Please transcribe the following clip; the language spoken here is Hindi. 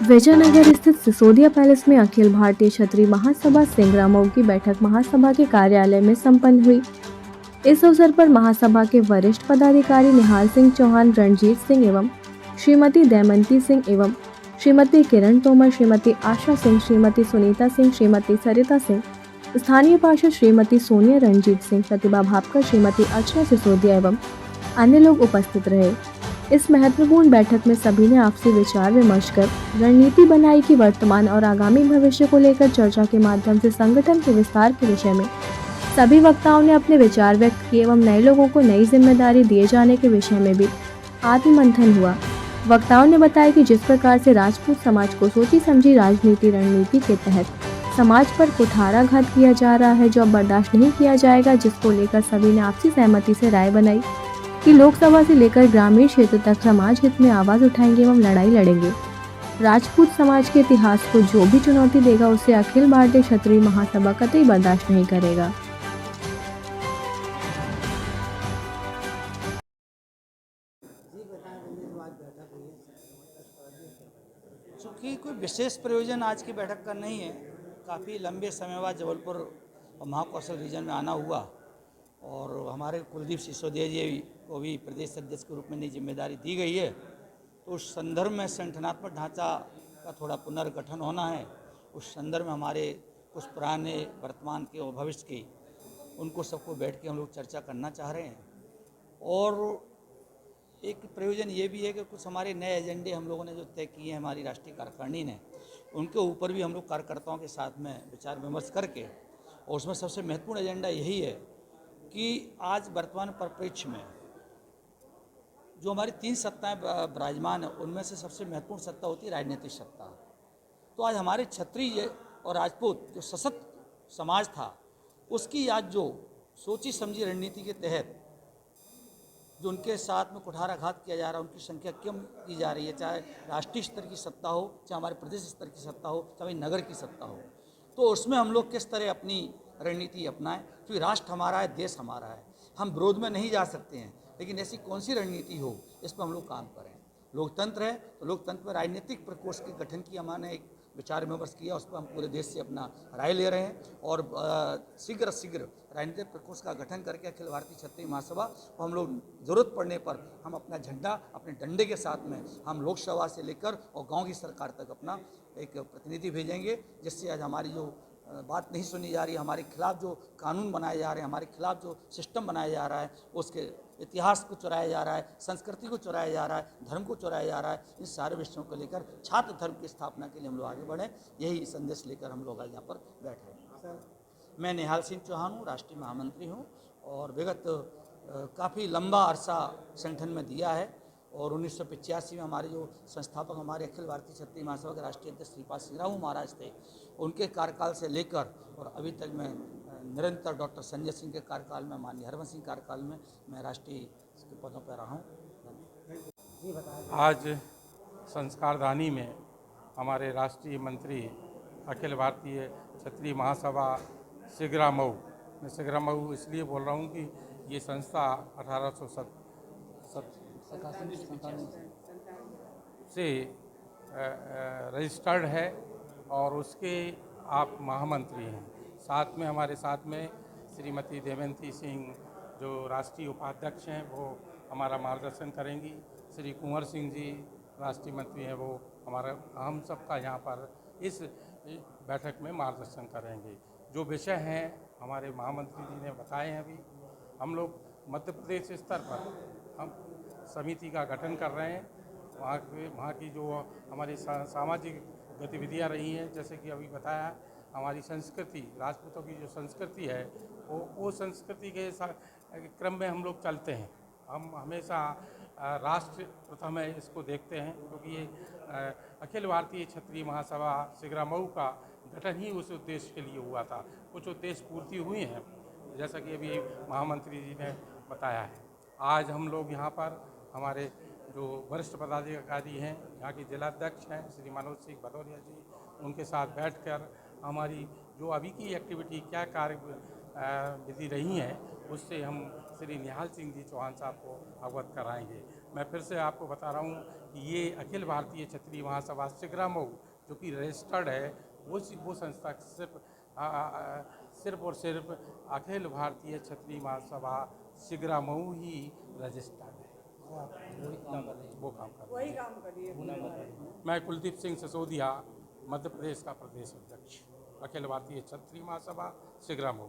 विजयनगर स्थित सिसोदिया पैलेस में अखिल भारतीय क्षत्रिय महासभा सिंगरामऊ की बैठक महासभा के कार्यालय में संपन्न हुई। इस अवसर पर महासभा के वरिष्ठ पदाधिकारी निहाल सिंह चौहान, रणजीत सिंह एवं श्रीमती दमयंती सिंह एवं श्रीमती किरण तोमर, श्रीमती आशा सिंह, श्रीमती सुनीता सिंह, श्रीमती सरिता सिंह, स्थानीय पार्षद श्रीमती सोनिया रणजीत सिंह, प्रतिभा भापकर, श्रीमती अर्चना सिसोदिया एवं अन्य लोग उपस्थित रहे। इस महत्वपूर्ण बैठक में सभी ने आपसी विचार विमर्श कर रणनीति बनाई कि वर्तमान और आगामी भविष्य को लेकर चर्चा के माध्यम से संगठन के विस्तार के विषय में सभी वक्ताओं ने अपने विचार व्यक्त किए एवं नए लोगों को नई जिम्मेदारी दिए जाने के विषय में भी आत्ममंथन हुआ। वक्ताओं ने बताया कि जिस प्रकार से राजपूत समाज को सोची समझी राजनीति रणनीति के तहत समाज पर कुठाराघात किया जा रहा है, जो अब बर्दाश्त नहीं किया जाएगा, जिसको लेकर सभी ने आपसी सहमति से राय बनाई कि लोकसभा से लेकर ग्रामीण क्षेत्र तक समाज हित में आवाज उठाएंगे एवं लड़ाई लड़ेंगे। राजपूत समाज के इतिहास को जो भी चुनौती देगा उसे अखिल भारतीय क्षत्रिय महासभा कतई बर्दाश्त नहीं करेगा। चूँकि कोई विशेष प्रयोजन आज की बैठक का नहीं है, काफ़ी लंबे समय बाद जबलपुर और महाकौशल रीजन में आना हुआ और हमारे कुलदीप सिसोदिया जी को भी प्रदेश अध्यक्ष के रूप में नई जिम्मेदारी दी गई है, तो उस संदर्भ में संगठनात्मक ढांचा का थोड़ा पुनर्गठन होना है। उस संदर्भ में हमारे कुछ पुराने, वर्तमान के और भविष्य के, उनको सबको बैठ के हम लोग चर्चा करना चाह रहे हैं। और एक प्रयोजन ये भी है कि कुछ हमारे नए एजेंडे हम लोगों ने जो तय किए हैं हमारी राष्ट्रीय कार्यकारिणी ने, उनके ऊपर भी हम लोग कार्यकर्ताओं के साथ में विचार विमर्श करके, और उसमें सबसे महत्वपूर्ण एजेंडा यही है कि आज वर्तमान परिप्रेक्ष्य में जो हमारी 3 सत्ताएं विराजमान है, उनमें से सबसे महत्वपूर्ण सत्ता होती है राजनीतिक सत्ता। तो आज हमारे क्षत्रिय और राजपूत जो सशक्त समाज था, उसकी आज जो सोची समझी रणनीति के तहत जो उनके साथ में कुठाराघात किया जा रहा है, उनकी संख्या कम की जा रही है, चाहे राष्ट्रीय स्तर की सत्ता हो, चाहे हमारे प्रदेश स्तर की सत्ता हो, चाहे नगर की सत्ता हो, तो उसमें हम लोग किस तरह अपनी रणनीति अपनाएं। क्योंकि राष्ट्र हमारा है, देश हमारा है, हम विरोध में नहीं जा सकते हैं, लेकिन ऐसी कौन सी रणनीति हो, इस पर हम लोग काम करें। लोकतंत्र है तो लोकतंत्र में राजनीतिक प्रकोष्ठ के गठन की हमने एक विचार विमर्श किया, उस पर हम पूरे देश से अपना राय ले रहे हैं और शीघ्र राजनीतिक प्रकोष्ठ का गठन करके अखिल भारतीय क्षत्रिय महासभा को हम लोग जरूरत पड़ने पर हम अपना झंडा अपने डंडे के साथ में हम लोकसभा से लेकर और गांव की सरकार तक अपना एक प्रतिनिधि भेजेंगे, जिससे आज हमारी जो बात नहीं सुनी जा रही, हमारे खिलाफ जो कानून बनाए जा रहे हैं, हमारे खिलाफ जो सिस्टम बनाया जा रहा है, उसके इतिहास को चुराया जा रहा है, संस्कृति को चुराया जा रहा है, धर्म को चुराया जा रहा है, इन सारे विषयों को लेकर छात्र धर्म की स्थापना के लिए हम लोग आगे बढ़ें, यही संदेश लेकर हम लोग आज यहाँ पर बैठे हैं। मैं निहाल सिंह चौहान हूँ, राष्ट्रीय महामंत्री हूँ और विगत काफ़ी लंबा अरसा संगठन में दिया है और 1985 में हमारे जो संस्थापक हमारे अखिल भारतीय क्षत्रिय महासभा के राष्ट्रीय अध्यक्ष श्रीपाद सिंगरामऊ महाराज थे, उनके कार्यकाल से लेकर और अभी तक मैं निरंतर डॉक्टर संजय सिंह के कार्यकाल में, माननीय हरवंश सिंह कार्यकाल में मैं राष्ट्रीय के पदों पर रहा हूँ। आज संस्कारधानी में हमारे राष्ट्रीय मंत्री अखिल भारतीय क्षत्रिय महासभा सिंगरामऊ, मैं सिंगरामऊ इसलिए बोल रहा हूँ कि ये संस्था 1857 से रजिस्टर्ड है और उसके आप महामंत्री हैं। साथ में हमारे साथ में श्रीमती दमयंती सिंह जो राष्ट्रीय उपाध्यक्ष हैं, वो हमारा मार्गदर्शन करेंगी। श्री कुंवर सिंह जी राष्ट्रीय मंत्री हैं, वो हमारा हम सबका यहाँ पर इस बैठक में मार्गदर्शन करेंगे। जो विषय हैं हमारे महामंत्री जी ने बताए हैं। अभी हम लोग मध्य प्रदेश स्तर पर हम समिति का गठन कर रहे हैं। वहाँ की जो हमारी सामाजिक गतिविधियाँ रही हैं, जैसे कि अभी बताया, हमारी संस्कृति, राजपूतों की जो संस्कृति है, वो संस्कृति के क्रम में हम लोग चलते हैं। हम हमेशा राष्ट्र प्रथम है इसको देखते हैं, क्योंकि ये अखिल भारतीय क्षत्रिय महासभा सिंगरामऊ का गठन ही उस उद्देश्य के लिए हुआ था। कुछ उद्देश्य पूर्ति हुई हैं, जैसा कि अभी महामंत्री जी ने बताया है। आज हम लोग यहाँ पर हमारे जो वरिष्ठ पदाधिकारी हैं, यहाँ के जिलाध्यक्ष हैं श्री मनोज सिंह भदौरिया जी, उनके साथ बैठकर हमारी जो अभी की एक्टिविटी, क्या कार्य विधि रही हैं, उससे हम श्री निहाल सिंह जी चौहान साहब को अवगत कराएंगे। मैं फिर से आपको बता रहा हूँ कि ये अखिल भारतीय क्षत्रिय महासभा शिग्रा मऊ जो कि रजिस्टर्ड है, वो संस्था सिर्फ और सिर्फ अखिल भारतीय क्षत्रिय महासभा शिग्रा मऊ ही रजिस्टर्ड है। वो काम कर रही है। मैं कुलदीप सिंह सिसोदिया, मध्य प्रदेश का प्रदेश अध्यक्ष, अखिल भारतीय क्षत्रिय महासभा शिग्रा मऊ।